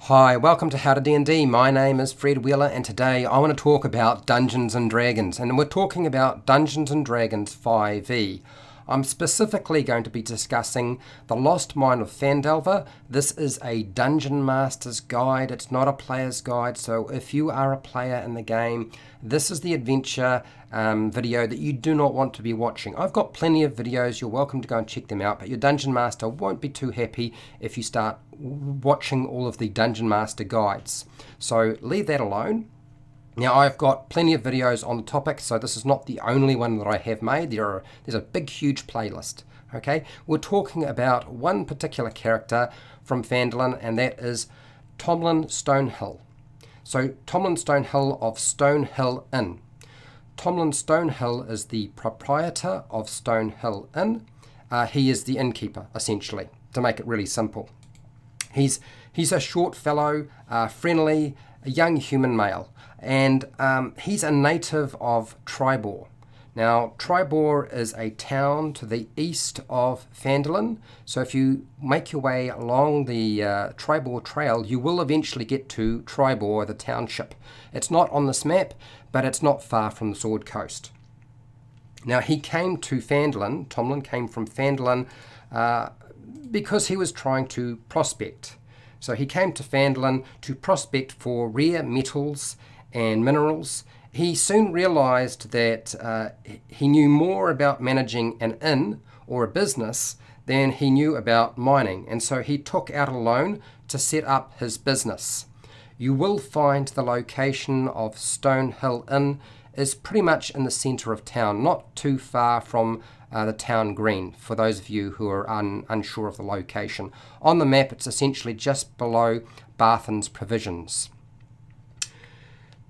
Hi, welcome to HowtoDandD. My name is Fred Wheeler and today I want to talk about Dungeons & Dragons, and we're talking about Dungeons & Dragons 5e. I'm specifically going to be discussing The Lost Mine of Phandelver. This is a Dungeon Master's guide, it's not a player's guide, so if you are a player in the game, this is the adventure video that you do not want to be watching. I've got plenty of videos, you're welcome to go and check them out, but your Dungeon Master won't be too happy if you start watching all of the Dungeon Master guides. So leave that alone. Now I've got plenty of videos on the topic, so this is not the only one that I have made. There's a big huge playlist. Okay, we're talking about one particular character from Phandalin, and that is Toblen Stonehill. So Toblen Stonehill of Stonehill Inn. Toblen Stonehill is the proprietor of Stonehill Inn. He is the innkeeper, essentially, to make it really simple. He's a short fellow, friendly, a young human male, and he's a native of Tribor. Now, Tribor is a town to the east of Phandalin, so if you make your way along the Tribor Trail, you will eventually get to Tribor, the township. It's not on this map, but it's not far from the Sword Coast. Now, he came to Phandalin, Toblen came from Phandalin, because he was trying to prospect. So he came to Phandalin to prospect for rare metals and minerals. He soon realized that he knew more about managing an inn or a business than he knew about mining, and so he took out a loan to set up his business. You will find the location of Stonehill Inn is pretty much in the center of town, not too far from the town green, for those of you who are unsure of the location. On the map, it's essentially just below Barthen's Provisions.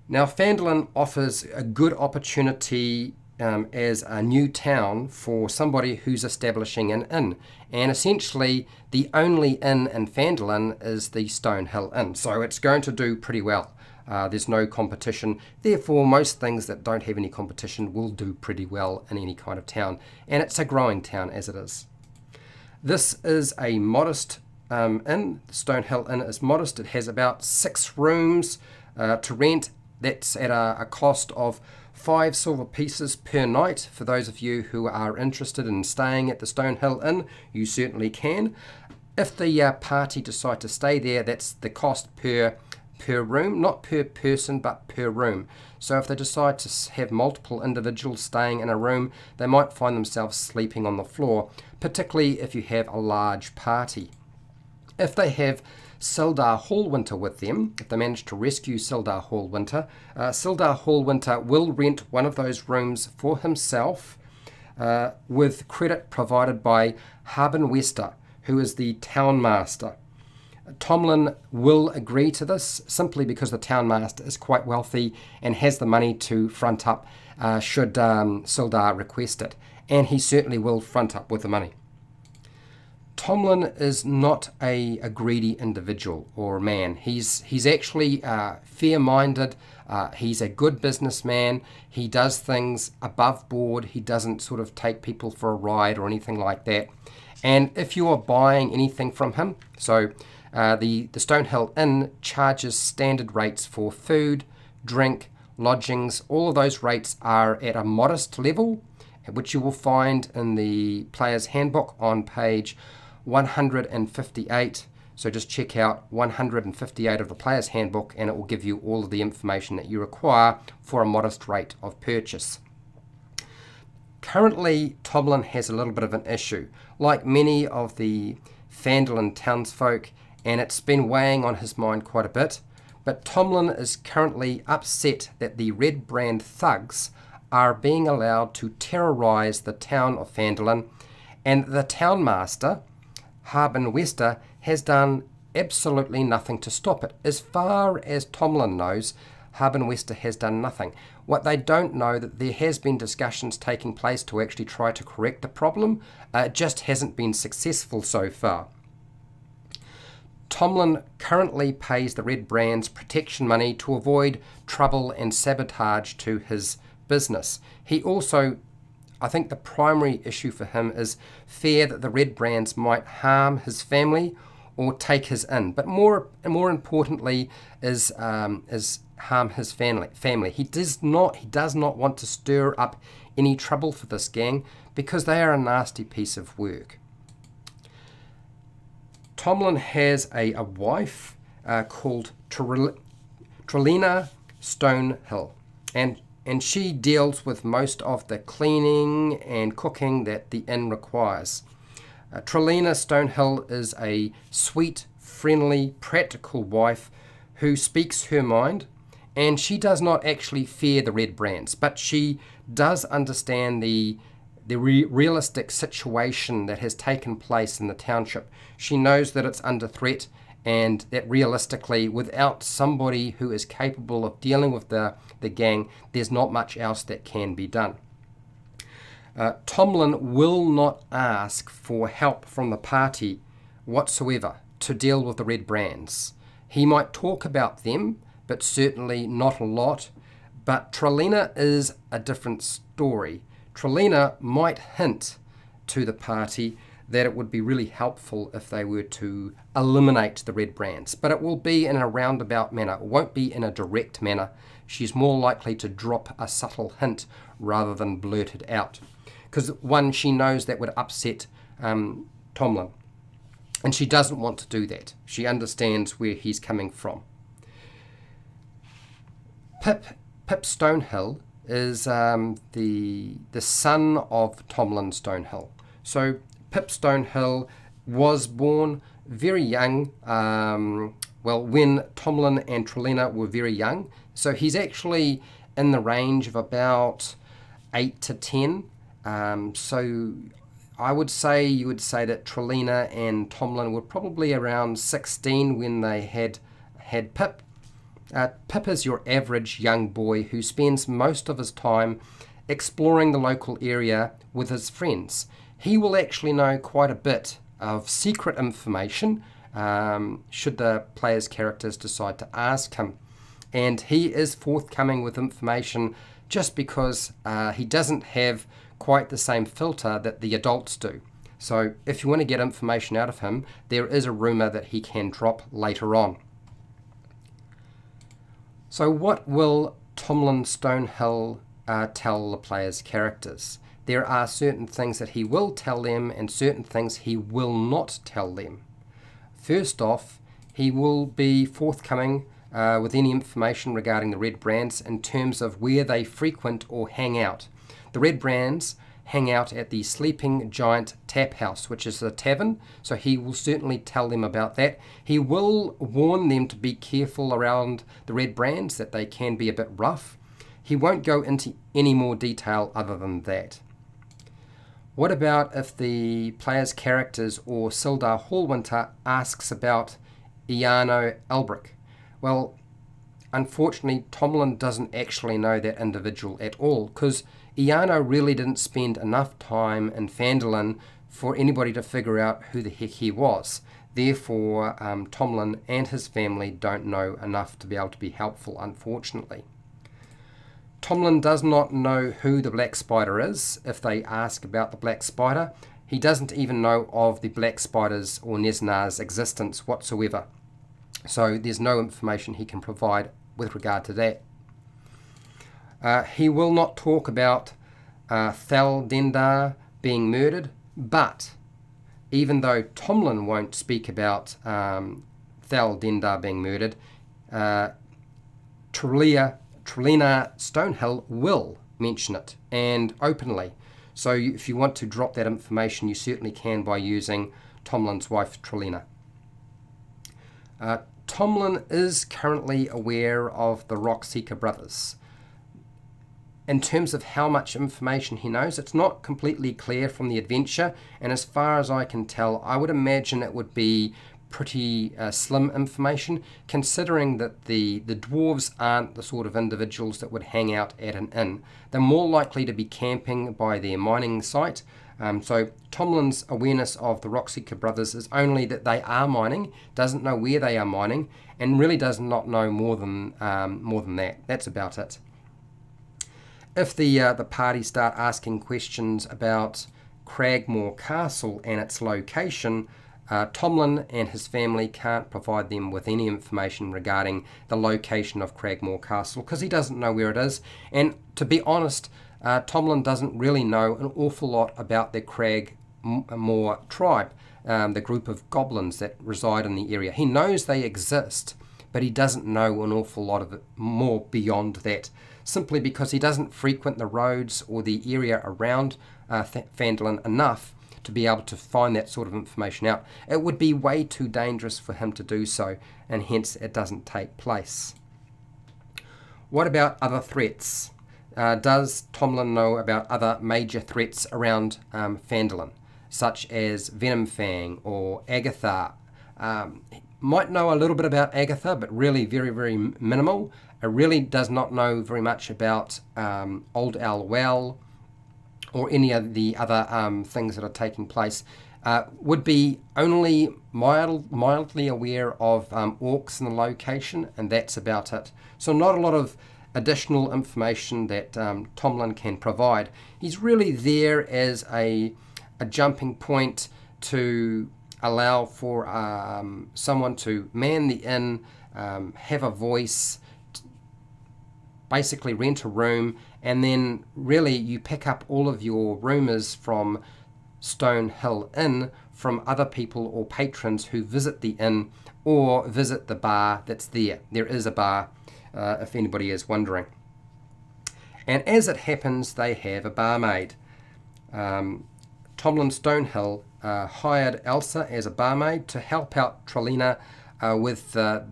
Now, Phandalin offers a good opportunity as a new town for somebody who's establishing an inn. And essentially, the only inn in Phandalin is the Stonehill Inn, so it's going to do pretty well. There's no competition, therefore most things that don't have any competition will do pretty well in any kind of town, and it's a growing town as it is. This is a modest inn. The Stonehill Inn is modest. It has about 6 rooms to rent. That's at a cost of 5 silver pieces per night. For those of you who are interested in staying at the Stonehill Inn, you certainly can. If the party decide to stay there, that's the cost per room, not per person, but per room. So if they decide to have multiple individuals staying in a room, they might find themselves sleeping on the floor, particularly if you have a large party. If they have Sildar Hallwinter with them, if they manage to rescue Sildar Hallwinter, Sildar Hallwinter will rent one of those rooms for himself with credit provided by Haben Wester, who is the town master. Toblen will agree to this simply because the town master is quite wealthy and has the money to front up should Sildar request it, and he certainly will front up with the money. Toblen is not a greedy individual or man. He's actually fair-minded. He's a good businessman. He does things above board. He doesn't sort of take people for a ride or anything like that. And if you are buying anything from him, so the Stonehill Inn charges standard rates for food, drink, lodgings. All of those rates are at a modest level, which you will find in the Player's Handbook on page 158. So just check out 158 of the Player's Handbook and it will give you all of the information that you require for a modest rate of purchase. Currently, Toblen has a little bit of an issue. Like many of the Phandalin townsfolk, and it's been weighing on his mind quite a bit, but Toblen is currently upset that the Red Brand thugs are being allowed to terrorize the town of Phandalin, and the town master, Haben Wester, has done absolutely nothing to stop it. As far as Toblen knows, Haben Wester has done nothing. What they don't know that there has been discussions taking place to actually try to correct the problem. It just hasn't been successful so far. Toblen currently pays the Red Brand's protection money to avoid trouble and sabotage to his business. He also, I think the primary issue for him is fear that the Red Brands might harm his family or take his inn, but more importantly is harm his family. He does not want to stir up any trouble for this gang because they are a nasty piece of work. Toblen has a wife called Toblen Stonehill, and she deals with most of the cleaning and cooking that the inn requires. Toblen Stonehill is a sweet, friendly, practical wife who speaks her mind, and she does not actually fear the red brands, but she does understand the realistic situation that has taken place in the township. She knows that it's under threat, and that realistically, without somebody who is capable of dealing with the gang, there's not much else that can be done. Toblen will not ask for help from the party whatsoever to deal with the red brands. He might talk about them, but certainly not a lot. But Toblen is a different story. Toblen might hint to the party that it would be really helpful if they were to eliminate the red brands, but it will be in a roundabout manner. It won't be in a direct manner. She's more likely to drop a subtle hint rather than blurt it out, because one, she knows that would upset Toblen, and she doesn't want to do that. She understands where he's coming from. Pip Stonehill is the son of Toblen Stonehill. So Pip Stonehill was born very young, when Toblen and Toblen were very young. So he's actually in the range of about 8 to 10. So I would say, you would say that Toblen and Toblen were probably around 16 when they had Pip. Pip is your average young boy who spends most of his time exploring the local area with his friends. He will actually know quite a bit of secret information should the player's characters decide to ask him. And he is forthcoming with information just because he doesn't have quite the same filter that the adults do. So if you want to get information out of him, there is a rumour that he can drop later on. So what will Toblen Stonehill tell the player's characters? There are certain things that he will tell them and certain things he will not tell them. First off, he will be forthcoming with any information regarding the red brands in terms of where they frequent or hang out. The red brands hang out at the Sleeping Giant Tap House, which is a tavern, so he will certainly tell them about that. He will warn them to be careful around the red brands, that they can be a bit rough. He won't go into any more detail other than that. What about if the player's characters or Sildar Hallwinter asks about Iano Elbrick? Well, unfortunately, Toblen doesn't actually know that individual at all, because Iano really didn't spend enough time in Phandelver for anybody to figure out who the heck he was. Therefore, Toblen and his family don't know enough to be able to be helpful, unfortunately. Toblen does not know who the Black Spider is if they ask about the Black Spider. He doesn't even know of the Black Spider's or Nesnar's existence whatsoever. So there's no information he can provide with regard to that. He will not talk about HowtoDandD being murdered, but even though Toblen won't speak about HowtoDandD being murdered, Toblen Stonehill will mention it, and openly. So if you want to drop that information, you certainly can by using Toblen's wife, Toblen. Toblen is currently aware of the Rockseeker brothers. In terms of how much information he knows, it's not completely clear from the adventure, and as far as I can tell, I would imagine it would be pretty slim information, considering that the dwarves aren't the sort of individuals that would hang out at an inn. They're more likely to be camping by their mining site. So Toblen's awareness of the Rockseeker brothers is only that they are mining, doesn't know where they are mining, and really does not know more than that. That's about it. If the party start asking questions about Cragmore Castle and its location, Toblen and his family can't provide them with any information regarding the location of Cragmore Castle because he doesn't know where it is. And to be honest, Toblen doesn't really know an awful lot about the Cragmore tribe, the group of goblins that reside in the area. He knows they exist, but he doesn't know an awful lot of it more beyond that, simply because he doesn't frequent the roads or the area around Phandalin enough to be able to find that sort of information out. It would be way too dangerous for him to do so, and hence it doesn't take place. What about other threats? Does Toblen know about other major threats around Phandalin, such as Venomfang or Agatha? Might know a little bit about Agatha, but really very, very minimal. Really does not know very much about Old Owl Well or any of the other things that are taking place. Would be only mildly aware of orcs and the location, and that's about it. So not a lot of additional information that Toblen can provide. He's really there as a jumping point to allow for someone to man the inn, have a voice, basically rent a room, and then really you pick up all of your rumours from Stonehill Inn from other people or patrons who visit the inn or visit the bar that's there. There is a bar, if anybody is wondering. And as it happens, they have a barmaid. Toblen Stonehill hired Elsa as a barmaid to help out Trelina with the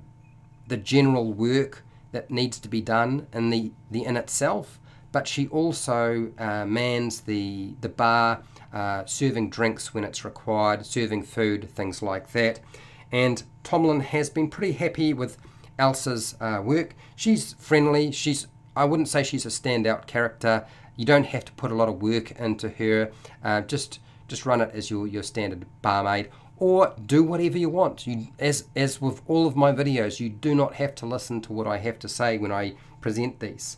general work that needs to be done in the inn itself, but she also mans the bar, serving drinks when it's required, serving food, things like that. And Toblen has been pretty happy with Elsa's work. She's friendly. I wouldn't say she's a standout character. You don't have to put a lot of work into her. Just run it as your standard barmaid, or do whatever you want. As with all of my videos, you do not have to listen to what I have to say when I present these.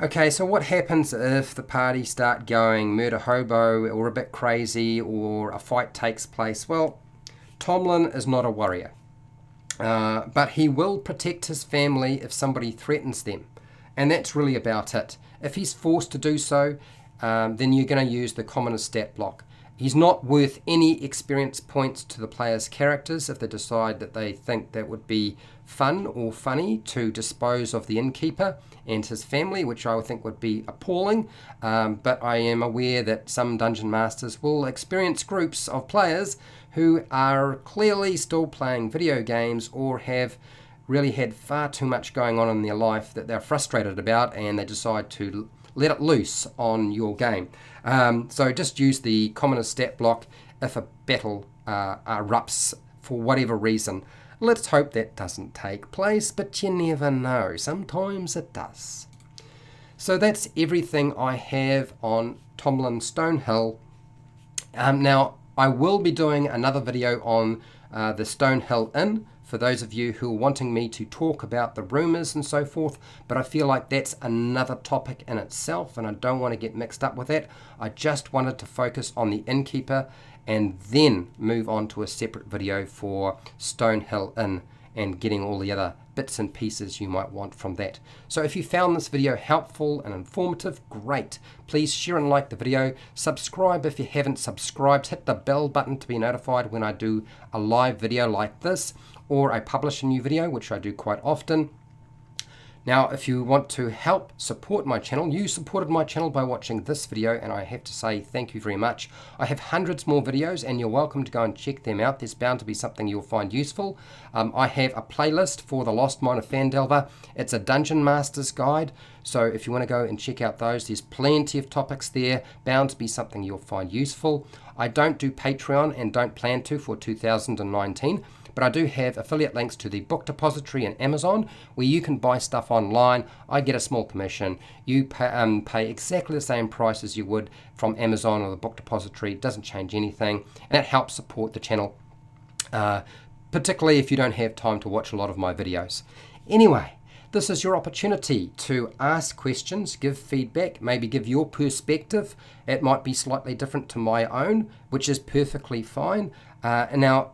Okay, so what happens if the party start going murder hobo or a bit crazy or a fight takes place? Well, Toblen is not a warrior, but he will protect his family if somebody threatens them, and that's really about it. If he's forced to do so, then you're going to use the commoner stat block. He's not worth any experience points to the player's characters if they decide that they think that would be fun or funny to dispose of the innkeeper and his family, which I would think would be appalling. But I am aware that some dungeon masters will experience groups of players who are clearly still playing video games or have really had far too much going on in their life that they're frustrated about, and they decide to let it loose on your game. So just use the commoner stat block if a battle erupts for whatever reason. Let's hope that doesn't take place, but you never know. Sometimes it does. So that's everything I have on Toblen Stonehill. Now, I will be doing another video on the Stonehill Inn, for those of you who are wanting me to talk about the rumours and so forth, but I feel like that's another topic in itself and I don't want to get mixed up with that. I just wanted to focus on the innkeeper and then move on to a separate video for Stonehill Inn and getting all the other bits and pieces you might want from that. So if you found this video helpful and informative, great. Please share and like the video. Subscribe if you haven't subscribed. Hit the bell button to be notified when I do a live video like this, or I publish a new video, which I do quite often. Now, if you want to help support my channel, you supported my channel by watching this video, and I have to say thank you very much. I have hundreds more videos, and you're welcome to go and check them out. There's bound to be something you'll find useful. I have a playlist for the Lost Mine of Phandelver. It's a Dungeon Master's Guide, so if you want to go and check out those, there's plenty of topics there, bound to be something you'll find useful. I don't do Patreon and don't plan to for 2019. But I do have affiliate links to the book depository and Amazon, where you can buy stuff online. I get a small commission. You pay exactly the same price as you would from Amazon or the book depository. It doesn't change anything, and it helps support the channel, particularly if you don't have time to watch a lot of my videos. Anyway, this is your opportunity to ask questions, give feedback, maybe give your perspective. It might be slightly different to my own, which is perfectly fine. Now,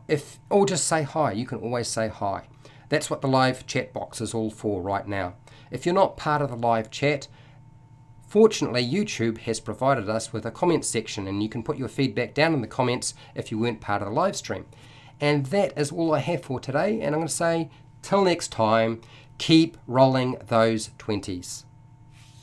or just say hi. You can always say hi. That's what the live chat box is all for right now. If you're not part of the live chat, fortunately YouTube has provided us with a comment section, and you can put your feedback down in the comments if you weren't part of the live stream. And that is all I have for today, and I'm going to say till next time, keep rolling those 20s.